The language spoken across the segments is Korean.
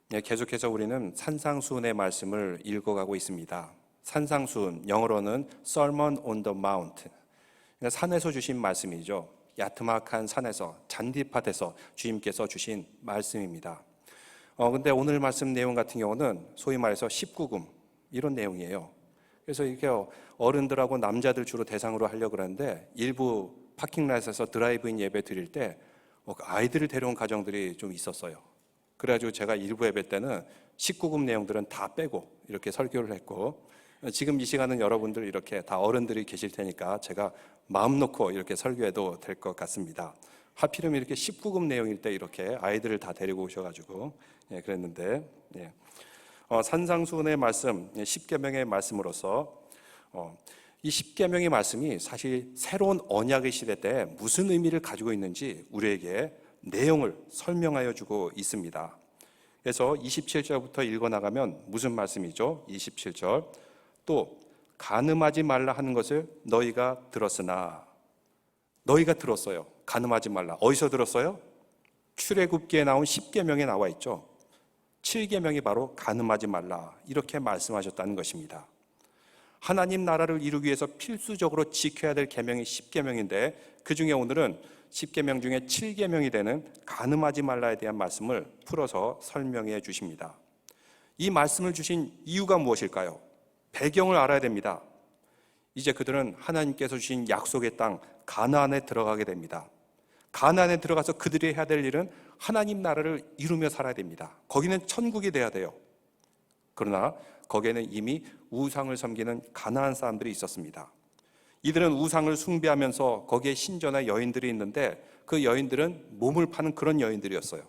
계속해서 우리는 산상수훈의 말씀을 읽어가고 있습니다. 산상수훈, 영어로는 Sermon on the Mount, 그러니까 산에서 주신 말씀이죠. 야트막한 산에서, 잔디밭에서 주님께서 주신 말씀입니다. 근데 오늘 말씀 내용 같은 경우는 소위 말해서 19금 이런 내용이에요. 그래서 이렇게 어른들하고 남자들 주로 대상으로 하려고 그러는데 일부 파킹랏에서 드라이브인 예배 드릴 때 아이들을 데려온 가정들이 좀 있었어요. 그래가지고 제가 일부 예배 때는 19금 내용들은 다 빼고 이렇게 설교를 했고, 지금 이 시간은 여러분들 이렇게 다 어른들이 계실 테니까 제가 마음 놓고 이렇게 설교해도 될 것 같습니다. 하필이면 이렇게 19금 내용일 때 이렇게 아이들을 다 데리고 오셔가지고 그랬는데, 산상수훈의 말씀, 10계명의 말씀으로서 이 10계명의 말씀이 사실 새로운 언약의 시대 때 무슨 의미를 가지고 있는지 우리에게 내용을 설명하여 주고 있습니다. 그래서 27절부터 읽어나가면 무슨 말씀이죠? 27절, 또 간음하지 말라 하는 것을 너희가 들었으나, 너희가 들었어요. 간음하지 말라. 어디서 들었어요? 출애굽기에 나온 10계명에 나와 있죠. 7계명이 바로 간음하지 말라 이렇게 말씀하셨다는 것입니다. 하나님 나라를 이루기 위해서 필수적으로 지켜야 될 계명이 10계명인데 그 중에 오늘은 10계명 중에 7계명이 되는 간음하지 말라에 대한 말씀을 풀어서 설명해 주십니다. 이 말씀을 주신 이유가 무엇일까요? 배경을 알아야 됩니다. 이제 그들은 하나님께서 주신 약속의 땅 가나안에 들어가게 됩니다. 가나안에 들어가서 그들이 해야 될 일은 하나님 나라를 이루며 살아야 됩니다. 거기는 천국이 돼야 돼요. 그러나 거기에는 이미 우상을 섬기는 가나안 사람들이 있었습니다. 이들은 우상을 숭배하면서 거기에 신전의 여인들이 있는데 그 여인들은 몸을 파는 그런 여인들이었어요.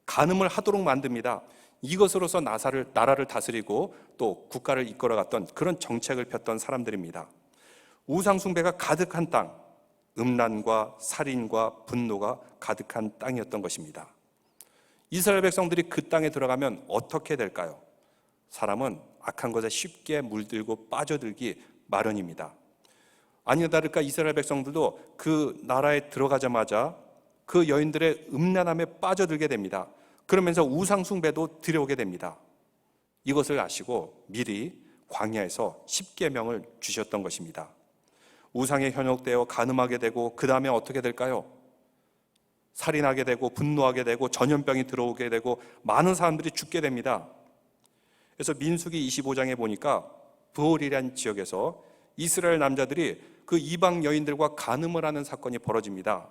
간음을 하도록 만듭니다. 이것으로서 나라를 다스리고 또 국가를 이끌어갔던 그런 정책을 폈던 사람들입니다. 우상 숭배가 가득한 땅, 음란과 살인과 분노가 가득한 땅이었던 것입니다. 이스라엘 백성들이 그 땅에 들어가면 어떻게 될까요? 사람은 악한 것에 쉽게 물들고 빠져들기 마련입니다. 아니나 다를까 이스라엘 백성들도 그 나라에 들어가자마자 그 여인들의 음란함에 빠져들게 됩니다. 그러면서 우상 숭배도 들여오게 됩니다. 이것을 아시고 미리 광야에서 10계명을 주셨던 것입니다. 우상에 현혹되어 간음하게 되고 그 다음에 어떻게 될까요? 살인하게 되고 분노하게 되고 전염병이 들어오게 되고 많은 사람들이 죽게 됩니다. 그래서 민수기 25장에 보니까 브홀이라는 지역에서 이스라엘 남자들이 그 이방 여인들과 간음을 하는 사건이 벌어집니다.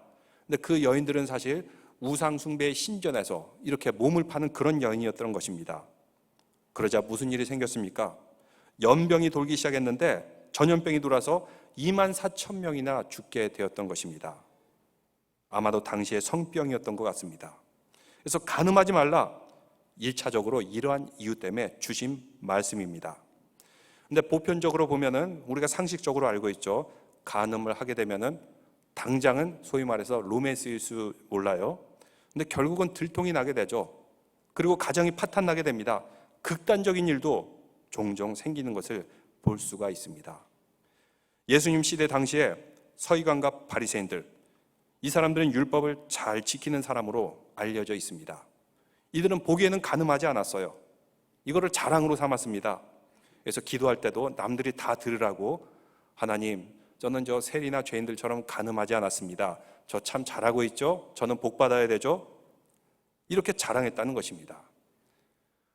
근데 그 여인들은 사실 우상 숭배의 신전에서 이렇게 몸을 파는 그런 여인이었던 것입니다. 그러자 무슨 일이 생겼습니까? 연병이 돌기 시작했는데 전염병이 돌아서 24,000명이나 죽게 되었던 것입니다. 아마도 당시에 성병이었던 것 같습니다. 그래서 간음하지 말라, 1차적으로 이러한 이유 때문에 주신 말씀입니다. 근데 보편적으로 보면은 우리가 상식적으로 알고 있죠. 간음을 하게 되면은 당장은 소위 말해서 로맨스일 수 몰라요. 근데 결국은 들통이 나게 되죠. 그리고 가정이 파탄나게 됩니다. 극단적인 일도 종종 생기는 것을 볼 수가 있습니다. 예수님 시대 당시에 서기관과 바리새인들, 이 사람들은 율법을 잘 지키는 사람으로 알려져 있습니다. 이들은 보기에는 간음하지 않았어요. 이거를 자랑으로 삼았습니다. 그래서 기도할 때도 남들이 다 들으라고, 하나님, 저는 저 세리나 죄인들처럼 간음하지 않았습니다. 저 참 잘하고 있죠? 저는 복 받아야 되죠? 이렇게 자랑했다는 것입니다.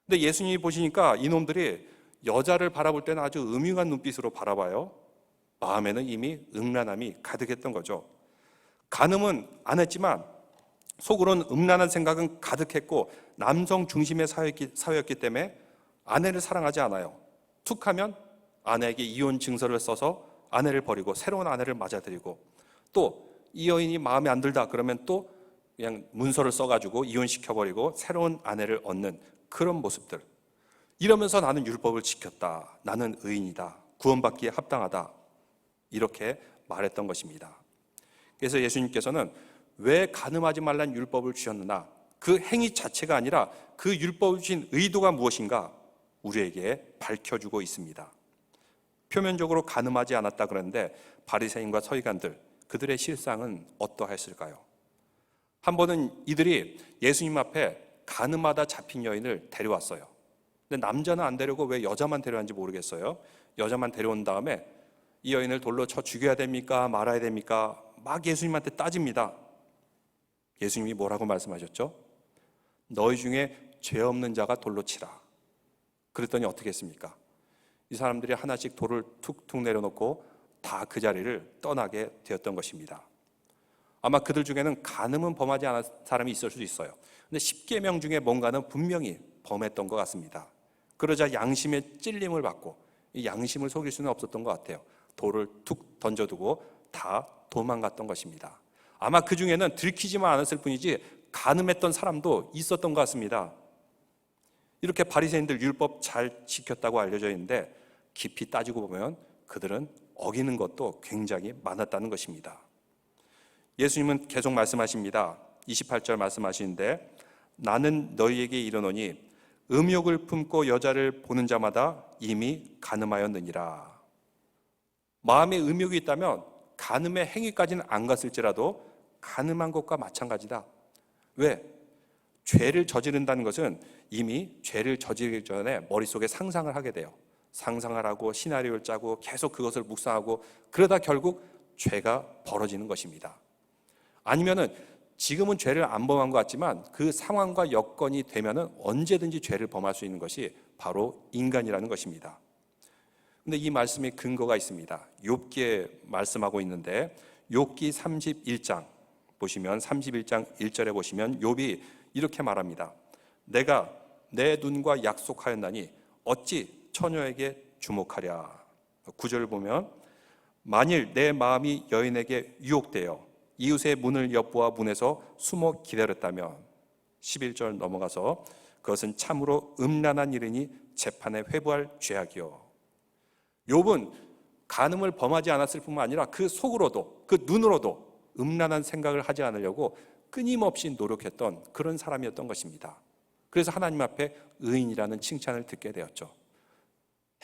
근데 예수님이 보시니까 이놈들이 여자를 바라볼 때는 아주 음흉한 눈빛으로 바라봐요. 마음에는 이미 음란함이 가득했던 거죠. 간음은 안 했지만 속으로는 음란한 생각은 가득했고 남성 중심의 사회였기 때문에 아내를 사랑하지 않아요. 툭 하면 아내에게 이혼 증서를 써서 아내를 버리고 새로운 아내를 맞아들이고, 또 이 여인이 마음에 안 들다 그러면 또 그냥 문서를 써가지고 이혼시켜버리고 새로운 아내를 얻는 그런 모습들. 이러면서 나는 율법을 지켰다, 나는 의인이다, 구원받기에 합당하다, 이렇게 말했던 것입니다. 그래서 예수님께서는 왜 간음하지 말란 율법을 주셨느냐, 그 행위 자체가 아니라 그 율법을 주신 의도가 무엇인가 우리에게 밝혀주고 있습니다. 표면적으로 간음하지 않았다 그러는데 바리새인과 서기관들, 그들의 실상은 어떠했을까요? 한 번은 이들이 예수님 앞에 가늠하다 잡힌 여인을 데려왔어요. 근데 남자는 안 데려고 왜 여자만 데려왔는지 모르겠어요. 여자만 데려온 다음에 이 여인을 돌로 쳐 죽여야 됩니까? 말아야 됩니까? 막 예수님한테 따집니다. 예수님이 뭐라고 말씀하셨죠? 너희 중에 죄 없는 자가 돌로 치라. 그랬더니 어떻게 했습니까? 이 사람들이 하나씩 돌을 툭툭 내려놓고 다 그 자리를 떠나게 되었던 것입니다. 아마 그들 중에는 간음은 범하지 않은 사람이 있을 수도 있어요. 근데 10계명 중에 뭔가는 분명히 범했던 것 같습니다. 그러자 양심의 찔림을 받고 이 양심을 속일 수는 없었던 것 같아요. 돌을 툭 던져두고 다 도망갔던 것입니다. 아마 그 중에는 들키지만 않았을 뿐이지 간음했던 사람도 있었던 것 같습니다. 이렇게 바리새인들 율법 잘 지켰다고 알려져 있는데 깊이 따지고 보면 그들은 어기는 것도 굉장히 많았다는 것입니다. 예수님은 계속 말씀하십니다. 28절 말씀하시는데 나는 너희에게 이르노니 음욕을 품고 여자를 보는 자마다 이미 간음하였느니라. 마음에 음욕이 있다면 간음의 행위까지는 안 갔을지라도 간음한 것과 마찬가지다. 왜? 죄를 저지른다는 것은 이미 죄를 저지르기 전에 머릿속에 상상을 하게 돼요. 상상을 하고 시나리오를 짜고 계속 그것을 묵상하고 그러다 결국 죄가 벌어지는 것입니다. 아니면은 지금은 죄를 안 범한 것 같지만 그 상황과 여건이 되면은 언제든지 죄를 범할 수 있는 것이 바로 인간이라는 것입니다. 근데 이 말씀에 근거가 있습니다. 욥기에 말씀하고 있는데 욥기 31장 보시면 31장 1절에 보시면 욥이 이렇게 말합니다. 내가 내 눈과 약속하였나니 어찌 처녀에게 주목하랴. 9절을 보면 만일 내 마음이 여인에게 유혹되어 이웃의 문을 엿보아 문에서 숨어 기다렸다면 11절 넘어가서 그것은 참으로 음란한 일이니 재판에 회부할 죄악이요. 욥은 간음을 범하지 않았을 뿐만 아니라 그 속으로도 그 눈으로도 음란한 생각을 하지 않으려고 끊임없이 노력했던 그런 사람이었던 것입니다. 그래서 하나님 앞에 의인이라는 칭찬을 듣게 되었죠.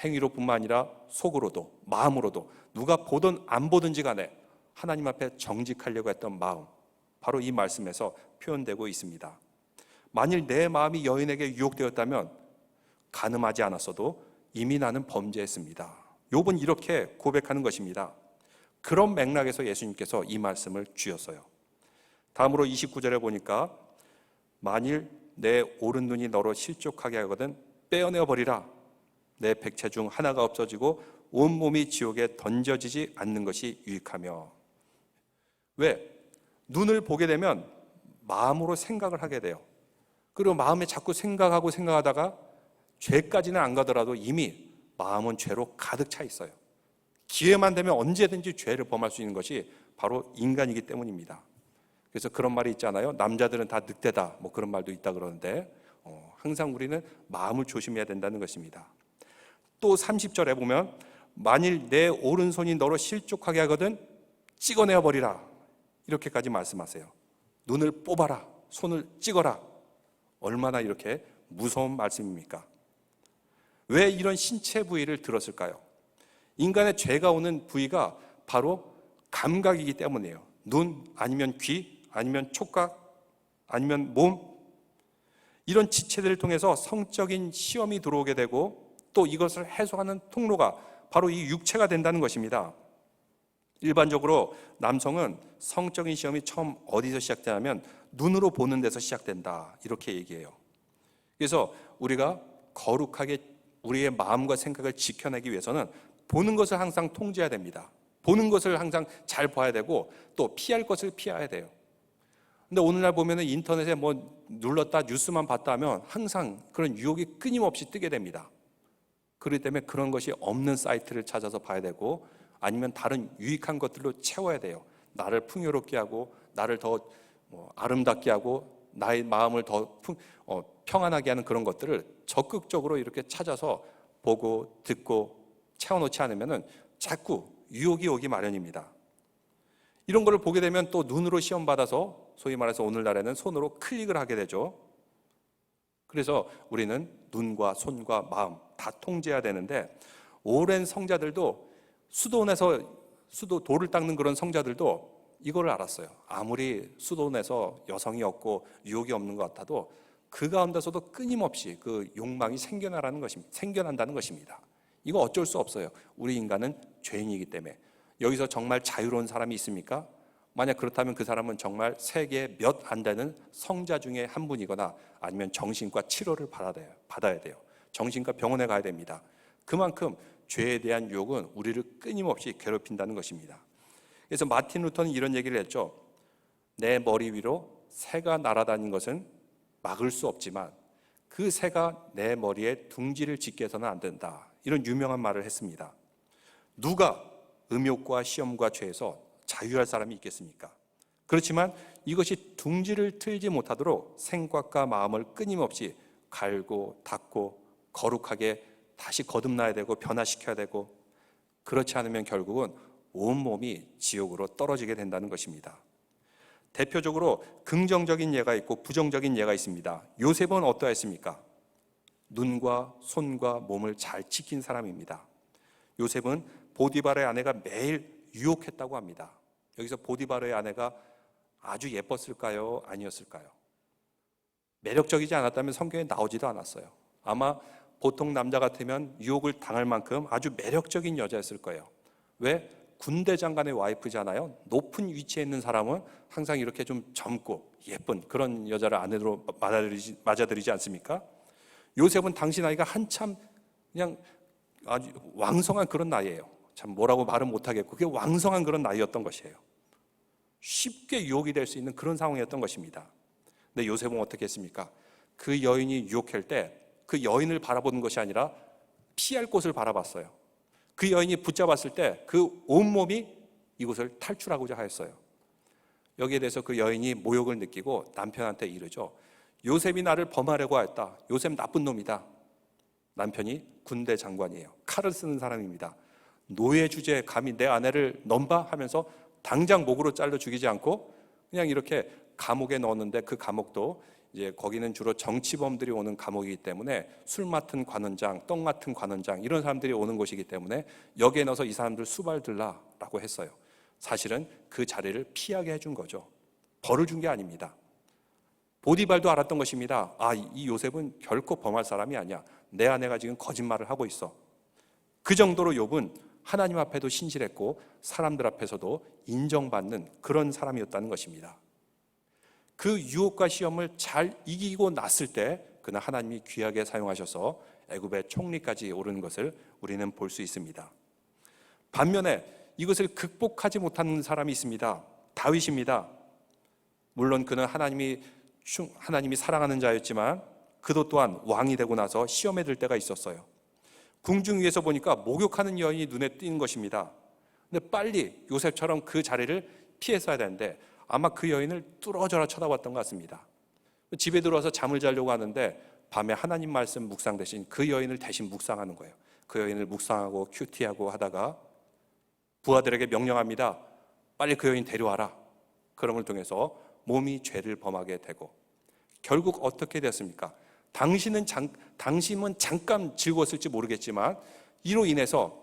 행위로뿐만 아니라 속으로도 마음으로도 누가 보든 안 보든지 간에 하나님 앞에 정직하려고 했던 마음, 바로 이 말씀에서 표현되고 있습니다. 만일 내 마음이 여인에게 유혹되었다면 간음하지 않았어도 이미 나는 범죄했습니다. 욥은 이렇게 고백하는 것입니다. 그런 맥락에서 예수님께서 이 말씀을 주셨어요. 다음으로 29절에 보니까 만일 내 오른 눈이 너로 실족하게 하거든 빼어내어 버리라. 내 백체 중 하나가 없어지고 온몸이 지옥에 던져지지 않는 것이 유익하며. 왜? 눈을 보게 되면 마음으로 생각을 하게 돼요. 그리고 마음에 자꾸 생각하다가 죄까지는 안 가더라도 이미 마음은 죄로 가득 차 있어요. 기회만 되면 언제든지 죄를 범할 수 있는 것이 바로 인간이기 때문입니다. 그래서 그런 말이 있잖아요. 남자들은 다 늑대다. 뭐 그런 말도 있다 그러는데 항상 우리는 마음을 조심해야 된다는 것입니다. 또 30절에 보면 만일 내 오른손이 너로 실족하게 하거든 찍어내어 버리라. 이렇게까지 말씀하세요. 눈을 뽑아라. 손을 찍어라. 얼마나 이렇게 무서운 말씀입니까? 왜 이런 신체 부위를 들었을까요? 인간의 죄가 오는 부위가 바로 감각이기 때문이에요. 눈, 아니면 귀, 아니면 촉각, 아니면 몸. 이런 지체들을 통해서 성적인 시험이 들어오게 되고 또 이것을 해소하는 통로가 바로 이 육체가 된다는 것입니다. 일반적으로 남성은 성적인 시험이 처음 어디서 시작되냐면 눈으로 보는 데서 시작된다. 이렇게 얘기해요. 그래서 우리가 거룩하게 우리의 마음과 생각을 지켜내기 위해서는 보는 것을 항상 통제해야 됩니다. 보는 것을 항상 잘 봐야 되고 또 피할 것을 피해야 돼요. 근데 오늘날 보면은 인터넷에 뭐 눌렀다 뉴스만 봤다 하면 항상 그런 유혹이 끊임없이 뜨게 됩니다. 그렇기 때문에 그런 것이 없는 사이트를 찾아서 봐야 되고 아니면 다른 유익한 것들로 채워야 돼요. 나를 풍요롭게 하고 나를 더 아름답게 하고 나의 마음을 더 평안하게 하는 그런 것들을 적극적으로 이렇게 찾아서 보고 듣고 채워놓지 않으면 자꾸 유혹이 오기 마련입니다. 이런 거를 보게 되면 또 눈으로 시험받아서 소위 말해서 오늘날에는 손으로 클릭을 하게 되죠. 그래서 우리는 눈과 손과 마음 다 통제해야 되는데 오랜 성자들도 수도원에서 돌을 닦는 그런 성자들도 이거를 알았어요. 아무리 수도원에서 여성이 없고 유혹이 없는 것 같아도 그 가운데서도 끊임없이 그 욕망이 생겨난다는 것입니다. 이거 어쩔 수 없어요. 우리 인간은 죄인이기 때문에. 여기서 정말 자유로운 사람이 있습니까? 만약 그렇다면 그 사람은 정말 세계 몇 안 되는 성자 중에 한 분이거나 아니면 정신과 치료를 받아야 돼요. 정신과 병원에 가야 됩니다. 그만큼 죄에 대한 유혹은 우리를 끊임없이 괴롭힌다는 것입니다. 그래서 마틴 루터는 이런 얘기를 했죠. 내 머리 위로 새가 날아다니는 것은 막을 수 없지만 그 새가 내 머리에 둥지를 짓게 해서는 안 된다. 이런 유명한 말을 했습니다. 누가 음욕과 시험과 죄에서 자유할 사람이 있겠습니까? 그렇지만 이것이 둥지를 틀지 못하도록 생각과 마음을 끊임없이 갈고 닦고 거룩하게 다시 거듭나야 되고 변화시켜야 되고, 그렇지 않으면 결국은 온몸이 지옥으로 떨어지게 된다는 것입니다. 대표적으로 긍정적인 예가 있고 부정적인 예가 있습니다. 요셉은 어떠했습니까? 눈과 손과 몸을 잘 지킨 사람입니다. 요셉은 보디발의 아내가 매일 유혹했다고 합니다. 여기서 보디발의 아내가 아주 예뻤을까요? 아니었을까요? 매력적이지 않았다면 성경에 나오지도 않았어요. 아마 보통 남자 같으면 유혹을 당할 만큼 아주 매력적인 여자였을 거예요. 왜? 군대 장관의 와이프잖아요. 높은 위치에 있는 사람은 항상 이렇게 좀 젊고 예쁜 그런 여자를 아내로 맞아들이지 않습니까? 요셉은 당시 나이가 한참 그냥 아주 왕성한 그런 나이예요. 참 뭐라고 말은 못하겠고 그게 왕성한 그런 나이였던 것이에요. 쉽게 유혹이 될 수 있는 그런 상황이었던 것입니다. 근데 요셉은 어떻게 했습니까? 그 여인이 유혹할 때 그 여인을 바라보는 것이 아니라 피할 곳을 바라봤어요. 그 여인이 붙잡았을 때 그 온몸이 이곳을 탈출하고자 하였어요. 여기에 대해서 그 여인이 모욕을 느끼고 남편한테 이르죠. 요셉이 나를 범하려고 하였다. 요셉 나쁜 놈이다. 남편이 군대 장관이에요. 칼을 쓰는 사람입니다. 노예 주제에 감히 내 아내를 넘봐 하면서 당장 목으로 잘라 죽이지 않고 그냥 이렇게 감옥에 넣었는데, 그 감옥도 이제 거기는 주로 정치범들이 오는 감옥이기 때문에 술 맡은 관원장, 떡 맡은 관원장 이런 사람들이 오는 곳이기 때문에 여기에 넣어서 이 사람들 수발들라라고 했어요. 사실은 그 자리를 피하게 해준 거죠. 벌을 준 게 아닙니다. 보디발도 알았던 것입니다. 이 요셉은 결코 범할 사람이 아니야. 내 아내가 지금 거짓말을 하고 있어. 그 정도로 욥은 하나님 앞에도 신실했고 사람들 앞에서도 인정받는 그런 사람이었다는 것입니다. 그 유혹과 시험을 잘 이기고 났을 때 그는 하나님이 귀하게 사용하셔서 애굽의 총리까지 오르는 것을 우리는 볼 수 있습니다. 반면에 이것을 극복하지 못하는 사람이 있습니다. 다윗입니다. 물론 그는 하나님이 사랑하는 자였지만 그도 또한 왕이 되고 나서 시험에 들 때가 있었어요. 궁중 위에서 보니까 목욕하는 여인이 눈에 띄는 것입니다. 근데 빨리 요셉처럼 그 자리를 피했어야 되는데 아마 그 여인을 뚫어져라 쳐다봤던 것 같습니다. 집에 들어와서 잠을 자려고 하는데 밤에 하나님 말씀 묵상 대신 그 여인을 대신 묵상하는 거예요. 그 여인을 묵상하고 큐티하고 하다가 부하들에게 명령합니다. 빨리 그 여인 데려와라. 그럼을 통해서 몸이 죄를 범하게 되고 결국 어떻게 됐습니까? 당신은 잠깐 즐거웠을지 모르겠지만 이로 인해서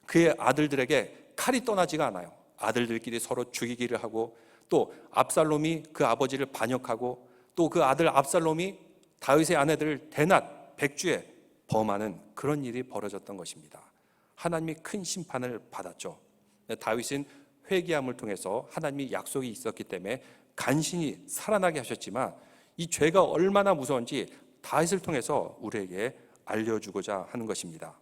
그의 아들들에게 칼이 떠나지가 않아요. 아들들끼리 서로 죽이기를 하고 또 압살롬이 그 아버지를 반역하고 또 그 아들 압살롬이 다윗의 아내들을 대낮 백주에 범하는 그런 일이 벌어졌던 것입니다. 하나님이 큰 심판을 받았죠. 다윗은 회개함을 통해서 하나님이 약속이 있었기 때문에 간신히 살아나게 하셨지만 이 죄가 얼마나 무서운지 다윗을 통해서 우리에게 알려주고자 하는 것입니다.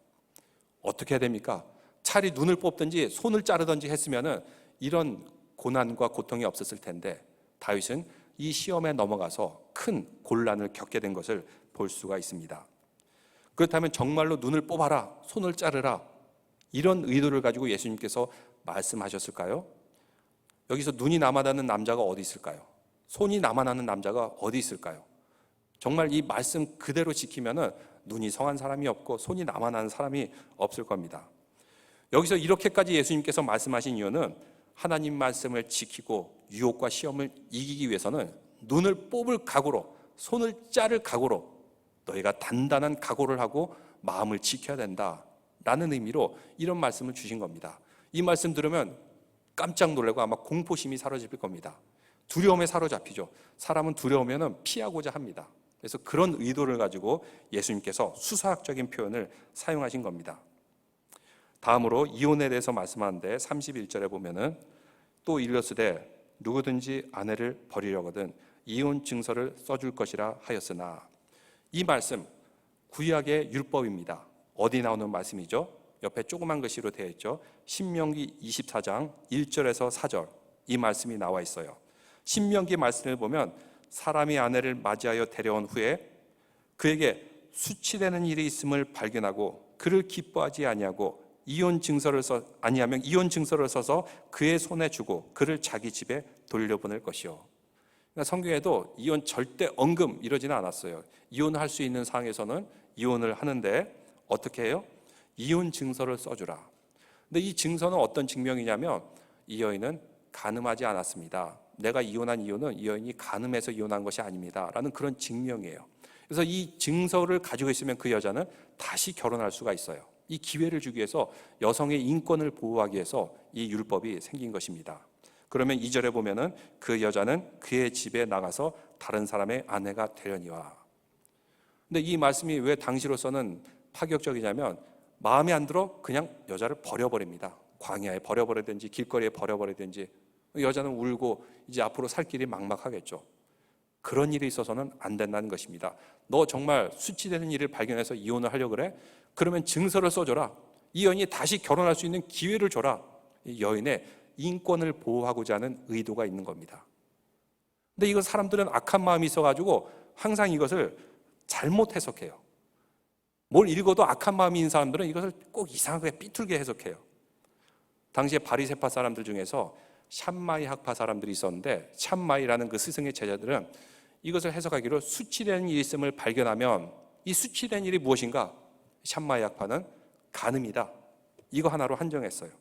어떻게 해야 됩니까? 차라리 눈을 뽑든지 손을 자르든지 했으면 이런 고난과 고통이 없었을 텐데 다윗은 이 시험에 넘어가서 큰 곤란을 겪게 된 것을 볼 수가 있습니다. 그렇다면 정말로 눈을 뽑아라, 손을 자르라 이런 의도를 가지고 예수님께서 말씀하셨을까요? 여기서 눈이 남아나는 남자가 어디 있을까요? 손이 남아나는 남자가 어디 있을까요? 정말 이 말씀 그대로 지키면은 눈이 성한 사람이 없고 손이 남아나는 사람이 없을 겁니다. 여기서 이렇게까지 예수님께서 말씀하신 이유는 하나님 말씀을 지키고 유혹과 시험을 이기기 위해서는 눈을 뽑을 각오로, 손을 자를 각오로 너희가 단단한 각오를 하고 마음을 지켜야 된다라는 의미로 이런 말씀을 주신 겁니다. 이 말씀 들으면 깜짝 놀라고 아마 공포심이 사로잡힐 겁니다. 두려움에 사로잡히죠. 사람은 두려우면 피하고자 합니다. 그래서 그런 의도를 가지고 예수님께서 수사학적인 표현을 사용하신 겁니다. 다음으로 이혼에 대해서 말씀하는데 31절에 보면은 또 일렀으되 누구든지 아내를 버리려거든 이혼 증서를 써줄 것이라 하였으나, 이 말씀 구약의 율법입니다. 어디 나오는 말씀이죠? 옆에 조그만 글씨로 되어 있죠. 신명기 24장 1절에서 4절, 이 말씀이 나와 있어요. 신명기 말씀을 보면 사람이 아내를 맞이하여 데려온 후에 그에게 수치되는 일이 있음을 발견하고 그를 기뻐하지 아니하고 아니하면 이혼 증서를 써서 그의 손에 주고 그를 자기 집에 돌려보낼 것이요. 그러니까 성경에도 이혼 절대 언급 이러지는 않았어요. 이혼할 수 있는 상황에서는 이혼을 하는데 어떻게 해요? 이혼 증서를 써주라. 근데 이 증서는 어떤 증명이냐면 이 여인은 간음하지 않았습니다. 내가 이혼한 이유는 이 여인이 간음해서 이혼한 것이 아닙니다 라는 그런 증명이에요. 그래서 이 증서를 가지고 있으면 그 여자는 다시 결혼할 수가 있어요. 이 기회를 주기 위해서, 여성의 인권을 보호하기 위해서 이 율법이 생긴 것입니다. 그러면 2절에 보면은 그 여자는 그의 집에 나가서 다른 사람의 아내가 되려니와. 근데 이 말씀이 왜 당시로서는 파격적이냐면 마음에 안 들어 그냥 여자를 버려버립니다. 광야에 버려버리든지 길거리에 버려버리든지. 여자는 울고 이제 앞으로 살 길이 막막하겠죠. 그런 일이 있어서는 안 된다는 것입니다. 너 정말 수치되는 일을 발견해서 이혼을 하려고 그래? 그러면 증서를 써줘라. 이 여인이 다시 결혼할 수 있는 기회를 줘라. 이 여인의 인권을 보호하고자 하는 의도가 있는 겁니다. 근데 이거 사람들은 악한 마음이 있어가지고 항상 이것을 잘못 해석해요. 뭘 읽어도 악한 마음이 있는 사람들은 이것을 꼭 이상하게 삐뚤게 해석해요. 당시에 바리새파 사람들 중에서 샴마이 학파 사람들이 있었는데, 샴마이라는 그 스승의 제자들은 이것을 해석하기로 수치되는 일이 있음을 발견하면, 이 수치된 일이 무엇인가? 샴마이 학파는 간음이다, 이거 하나로 한정했어요.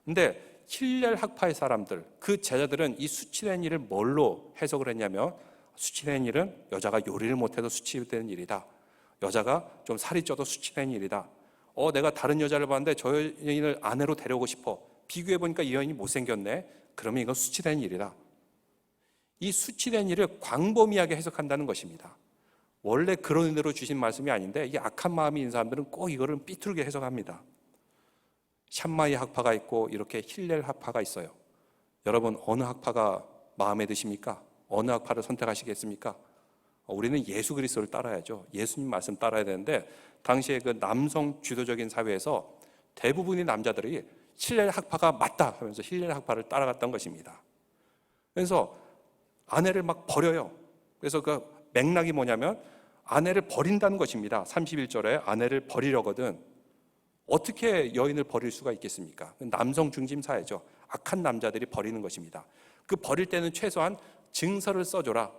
근데 힐렐 학파의 사람들, 그 제자들은 이 수치된 일을 뭘로 해석을 했냐면, 수치된 일은 여자가 요리를 못해도 수치되는 일이다, 여자가 좀 살이 쪄도 수치된 일이다, 내가 다른 여자를 봤는데 저 여인을 아내로 데려오고 싶어, 비교해보니까 이 여인이 못생겼네, 그러면 이건 수치된 일이다. 이 수치된 일을 광범위하게 해석한다는 것입니다. 원래 그런 의도로 주신 말씀이 아닌데 이 악한 마음이 있는 사람들은 꼭 이거를 삐뚤게 해석합니다. 샴마이 학파가 있고 이렇게 힐렐 학파가 있어요. 여러분, 어느 학파가 마음에 드십니까? 어느 학파를 선택하시겠습니까? 우리는 예수 그리스도를 따라야죠. 예수님 말씀 따라야 되는데, 당시에 그 남성 주도적인 사회에서 대부분의 남자들이 힐렐 학파가 맞다 하면서 힐렐 학파를 따라갔던 것입니다. 그래서 아내를 막 버려요. 그래서 그 맥락이 뭐냐면 아내를 버린다는 것입니다. 31절에 아내를 버리려거든. 어떻게 여인을 버릴 수가 있겠습니까? 남성 중심 사회죠. 악한 남자들이 버리는 것입니다. 그 버릴 때는 최소한 증서를 써줘라.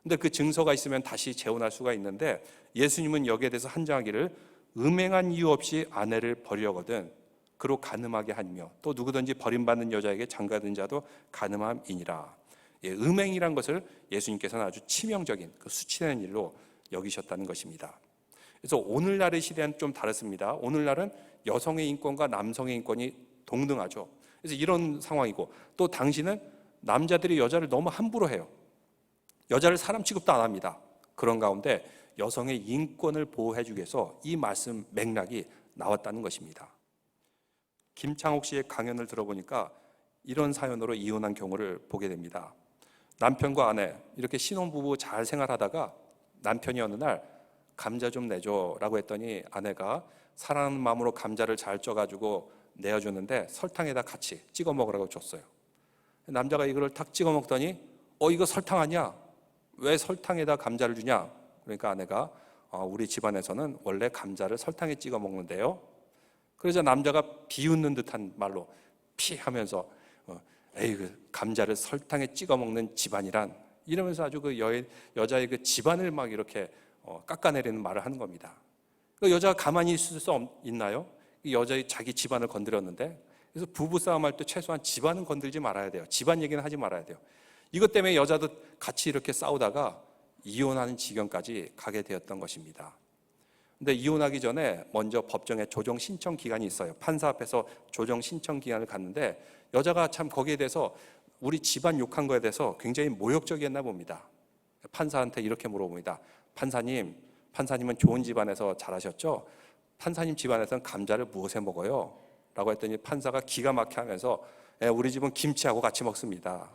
근데 그 증서가 있으면 다시 재혼할 수가 있는데, 예수님은 여기에 대해서 한정하기를 음행한 이유 없이 아내를 버리려거든 그로 간음하게 하며 또 누구든지 버림받는 여자에게 장가든 자도 간음함이니라. 음행이란 것을 예수님께서는 아주 치명적인 그 수치되는 일로 여기셨다는 것입니다. 그래서 오늘날의 시대는 좀 다릅니다. 오늘날은 여성의 인권과 남성의 인권이 동등하죠. 그래서 이런 상황이고, 또 당시는 남자들이 여자를 너무 함부로 해요. 여자를 사람 취급도 안 합니다. 그런 가운데 여성의 인권을 보호해 주기 위해서 이 말씀 맥락이 나왔다는 것입니다. 김창옥 씨의 강연을 들어보니까 이런 사연으로 이혼한 경우를 보게 됩니다. 남편과 아내 이렇게 신혼부부 잘 생활하다가 남편이 어느 날 감자 좀 내줘 라고 했더니 아내가 사랑하는 마음으로 감자를 잘 쪄가지고 내어주는데 설탕에다 같이 찍어 먹으라고 줬어요. 남자가 이거를 탁 찍어 먹더니 이거 설탕 아니야? 왜 설탕에다 감자를 주냐? 그러니까 아내가 우리 집안에서는 원래 감자를 설탕에 찍어 먹는데요. 그래서 남자가 비웃는 듯한 말로 피 하면서 에이, 그 감자를 설탕에 찍어 먹는 집안이란, 이러면서 아주 그 여자의 그 집안을 막 이렇게 깎아내리는 말을 하는 겁니다. 그 여자가 가만히 있을 수 있나요? 이 여자의 자기 집안을 건드렸는데. 그래서 부부싸움 할 때 최소한 집안은 건들지 말아야 돼요. 집안 얘기는 하지 말아야 돼요. 이것 때문에 여자도 같이 이렇게 싸우다가 이혼하는 지경까지 가게 되었던 것입니다. 근데 이혼하기 전에 먼저 법정에 조정 신청 기간이 있어요. 판사 앞에서 조정 신청 기간을 갔는데 여자가 참 거기에 대해서 우리 집안 욕한 거에 대해서 굉장히 모욕적이었나 봅니다. 판사한테 이렇게 물어봅니다. 판사님은 좋은 집안에서 자라셨죠? 판사님 집안에서는 감자를 무엇에 먹어요? 라고 했더니 판사가 기가 막혀 하면서 우리 집은 김치하고 같이 먹습니다.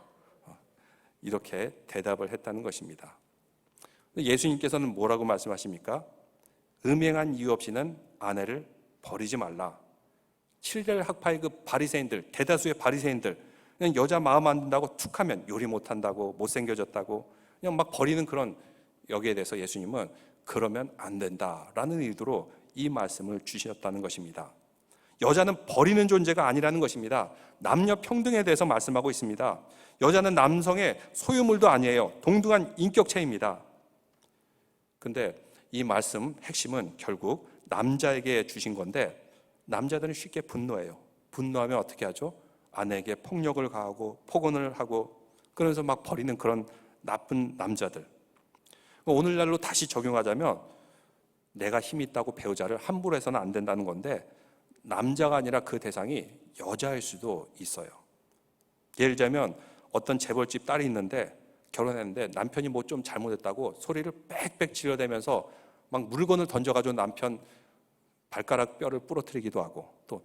이렇게 대답을 했다는 것입니다. 예수님께서는 뭐라고 말씀하십니까? 음행한 이유 없이는 아내를 버리지 말라. 7대 학파의 그 바리새인들, 대다수의 바리새인들, 그냥 여자 마음 안 든다고 툭하면 요리 못한다고, 못생겨졌다고 그냥 막 버리는 그런, 여기에 대해서 예수님은 그러면 안 된다라는 의도로 이 말씀을 주셨다는 것입니다. 여자는 버리는 존재가 아니라는 것입니다. 남녀 평등에 대해서 말씀하고 있습니다. 여자는 남성의 소유물도 아니에요. 동등한 인격체입니다. 근데 이 말씀 핵심은 결국 남자에게 주신 건데, 남자들은 쉽게 분노해요. 분노하면 어떻게 하죠? 아내에게 폭력을 가하고 폭언을 하고, 그러면서 막 버리는 그런 나쁜 남자들. 오늘날로 다시 적용하자면 내가 힘 있다고 배우자를 함부로 해서는 안 된다는 건데, 남자가 아니라 그 대상이 여자일 수도 있어요. 예를 들자면 어떤 재벌집 딸이 있는데, 결혼했는데 남편이 뭐 좀 잘못했다고 소리를 빽빽 지르대면서 막 물건을 던져가지고 남편 발가락 뼈를 부러뜨리기도 하고, 또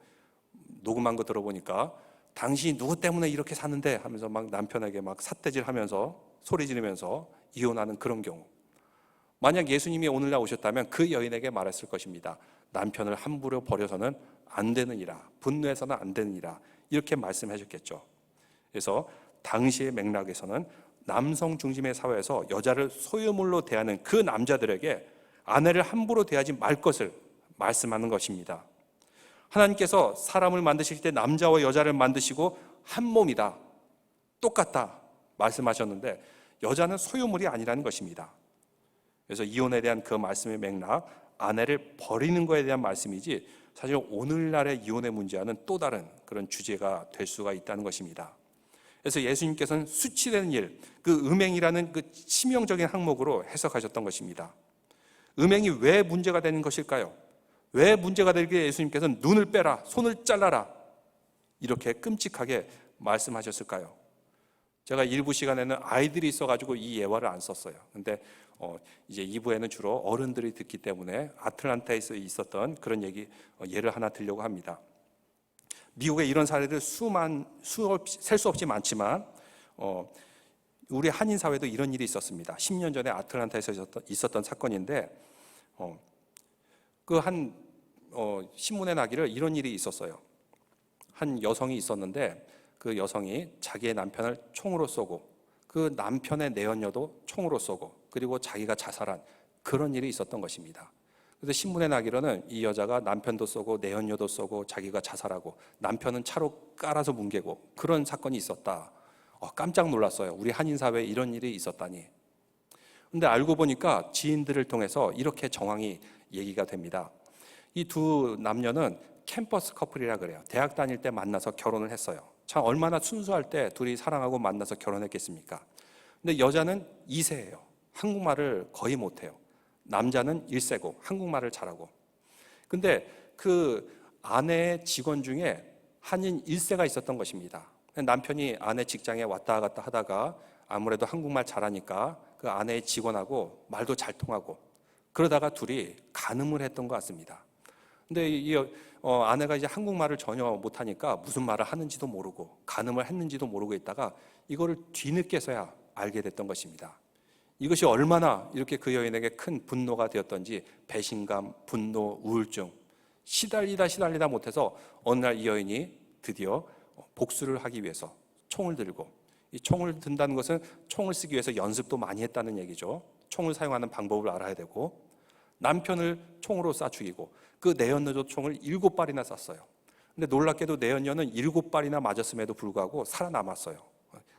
녹음한 거 들어보니까 당신이 누구 때문에 이렇게 사는데 하면서 막 남편에게 막 삿대질하면서 소리 지르면서 이혼하는 그런 경우. 만약 예수님이 오늘날 오셨다면 그 여인에게 말했을 것입니다. 남편을 함부로 버려서는 안 되느니라, 분노해서는 안 되느니라, 이렇게 말씀하셨겠죠. 그래서 당시의 맥락에서는 남성 중심의 사회에서 여자를 소유물로 대하는 그 남자들에게 아내를 함부로 대하지 말 것을 말씀하는 것입니다. 하나님께서 사람을 만드실 때 남자와 여자를 만드시고 한 몸이다, 똑같다 말씀하셨는데, 여자는 소유물이 아니라는 것입니다. 그래서 이혼에 대한 그 말씀의 맥락, 아내를 버리는 것에 대한 말씀이지 사실 오늘날의 이혼의 문제와는 또 다른 그런 주제가 될 수가 있다는 것입니다. 그래서 예수님께서는 수치되는 일, 그 음행이라는 그 치명적인 항목으로 해석하셨던 것입니다. 음행이 왜 문제가 되는 것일까요? 왜 문제가 되기에 예수님께서는 눈을 빼라, 손을 잘라라, 이렇게 끔찍하게 말씀하셨을까요? 제가 일부 시간에는 아이들이 있어가지고 이 예화를 안 썼어요. 근데 이제 2부에는 주로 어른들이 듣기 때문에 아틀란타에서 있었던 그런 예를 하나 들려고 합니다. 미국에 이런 사례들 셀 수 없이 많지만 우리 한인 사회도 이런 일이 있었습니다. 10년 전에 아틀란타에서 있었던 사건인데, 그 한 신문에 나기를 이런 일이 있었어요. 한 여성이 있었는데 그 여성이 자기의 남편을 총으로 쏘고, 그 남편의 내연녀도 총으로 쏘고, 그리고 자기가 자살한 그런 일이 있었던 것입니다. 그래서 신문에 나기로는 이 여자가 남편도 쏘고 내연녀도 쏘고 자기가 자살하고 남편은 차로 깔아서 뭉개고 그런 사건이 있었다. 깜짝 놀랐어요. 우리 한인 사회에 이런 일이 있었다니. 근데 알고 보니까 지인들을 통해서 이렇게 정황이 얘기가 됩니다. 이 두 남녀는 캠퍼스 커플이라 그래요. 대학 다닐 때 만나서 결혼을 했어요. 참 얼마나 순수할 때 둘이 사랑하고 만나서 결혼했겠습니까? 근데 여자는 2세예요. 한국말을 거의 못해요. 남자는 1세고 한국말을 잘하고. 근데 그 아내의 직원 중에 한인 1세가 있었던 것입니다. 남편이 아내 직장에 왔다 갔다 하다가 아무래도 한국말 잘하니까 그 아내의 직원하고 말도 잘 통하고, 그러다가 둘이 간음을 했던 것 같습니다. 근데 이 아내가 이제 한국말을 전혀 못하니까 무슨 말을 하는지도 모르고 간음을 했는지도 모르고 있다가 이거를 뒤늦게서야 알게 됐던 것입니다. 이것이 얼마나 이렇게 그 여인에게 큰 분노가 되었던지, 배신감, 분노, 우울증, 시달리다 못해서 어느 날 이 여인이 드디어 복수를 하기 위해서 총을 들고, 이 총을 든다는 것은 총을 쓰기 위해서 연습도 많이 했다는 얘기죠. 총을 사용하는 방법을 알아야 되고, 남편을 총으로 쏴 죽이고, 그 내연녀도 총을 7발이나 쐈어요. 근데 놀랍게도 내연녀는 7발이나 맞았음에도 불구하고 살아남았어요.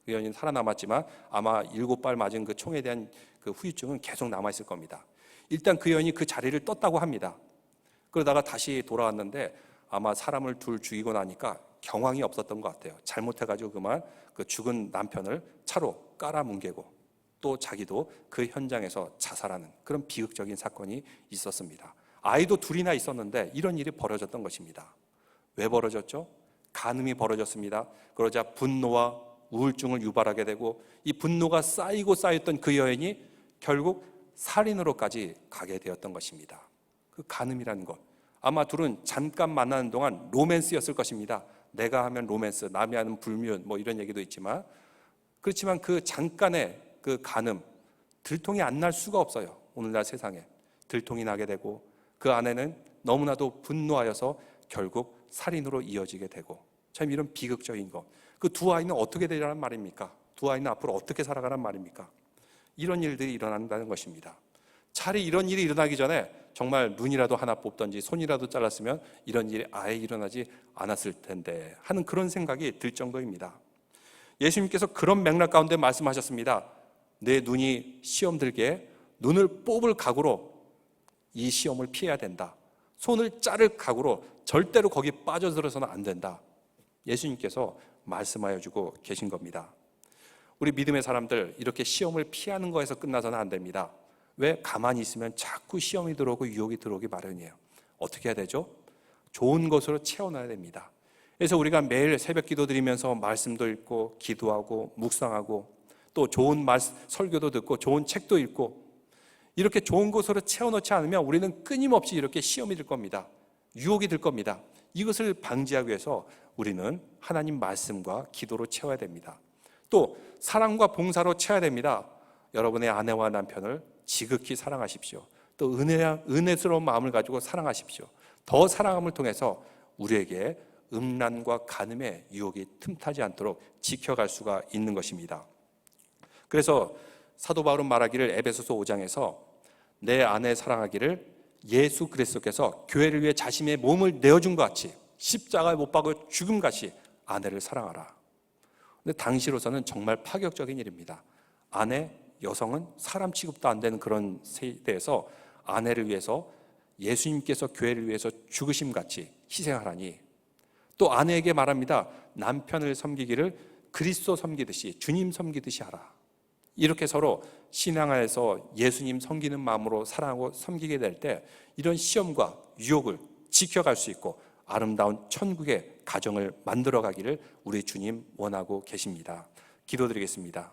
그 여인은 살아남았지만 아마 7발 맞은 그 총에 대한 그 후유증은 계속 남아있을 겁니다. 일단 그 여인이 그 자리를 떴다고 합니다. 그러다가 다시 돌아왔는데 아마 사람을 둘 죽이고 나니까 경황이 없었던 것 같아요. 잘못해가지고 그만 그 죽은 남편을 차로 깔아뭉개고 또 자기도 그 현장에서 자살하는 그런 비극적인 사건이 있었습니다. 아이도 둘이나 있었는데 이런 일이 벌어졌던 것입니다. 왜 벌어졌죠? 간음이 벌어졌습니다. 그러자 분노와 우울증을 유발하게 되고, 이 분노가 쌓이고 쌓였던 그 여인이 결국 살인으로까지 가게 되었던 것입니다. 그 간음이라는 것, 아마 둘은 잠깐 만나는 동안 로맨스였을 것입니다. 내가 하면 로맨스, 남이 하는 불륜, 뭐 이런 얘기도 있지만, 그렇지만 그 잠깐의 그 간음, 들통이 안 날 수가 없어요. 오늘날 세상에 들통이 나게 되고, 그 아내는 너무나도 분노하여서 결국 살인으로 이어지게 되고, 참 이런 비극적인 것. 그 두 아이는 어떻게 되려는 말입니까? 두 아이는 앞으로 어떻게 살아가란 말입니까? 이런 일들이 일어난다는 것입니다. 차라리 이런 일이 일어나기 전에 정말 눈이라도 하나 뽑던지 손이라도 잘랐으면 이런 일이 아예 일어나지 않았을 텐데 하는 그런 생각이 들 정도입니다. 예수님께서 그런 맥락 가운데 말씀하셨습니다. 내 눈이 시험 들게 눈을 뽑을 각오로 이 시험을 피해야 된다. 손을 자를 각오로 절대로 거기 빠져들어서는 안 된다. 예수님께서 말씀하여 주고 계신 겁니다. 우리 믿음의 사람들, 이렇게 시험을 피하는 거에서 끝나서는 안 됩니다. 왜? 가만히 있으면 자꾸 시험이 들어오고 유혹이 들어오기 마련이에요. 어떻게 해야 되죠? 좋은 것으로 채워놔야 됩니다. 그래서 우리가 매일 새벽 기도 드리면서 말씀도 읽고 기도하고 묵상하고 또 좋은 설교도 듣고 좋은 책도 읽고 이렇게 좋은 것으로 채워놓지 않으면 우리는 끊임없이 이렇게 시험이 들 겁니다. 유혹이 들 겁니다. 이것을 방지하기 위해서 우리는 하나님 말씀과 기도로 채워야 됩니다. 또 사랑과 봉사로 채워야 됩니다. 여러분의 아내와 남편을 지극히 사랑하십시오. 또 은혜스러운 마음을 가지고 사랑하십시오. 더 사랑함을 통해서 우리에게 음란과 간음의 유혹이 틈타지 않도록 지켜갈 수가 있는 것입니다. 그래서 사도 바울은 말하기를 에베소서 5장에서 내 아내 사랑하기를 예수 그리스도께서 교회를 위해 자신의 몸을 내어준 것 같이 십자가에 못 박아 죽음같이 아내를 사랑하라. 근데 당시로서는 정말 파격적인 일입니다. 아내, 여성은 사람 취급도 안 되는 그런 세대에서 아내를 위해서 예수님께서 교회를 위해서 죽으심같이 희생하라니, 또 아내에게 말합니다. 남편을 섬기기를 그리스도 섬기듯이 주님 섬기듯이 하라. 이렇게 서로 신앙 안에서 예수님 섬기는 마음으로 사랑하고 섬기게 될 때 이런 시험과 유혹을 지켜갈 수 있고 아름다운 천국의 가정을 만들어 가기를 우리 주님 원하고 계십니다. 기도드리겠습니다.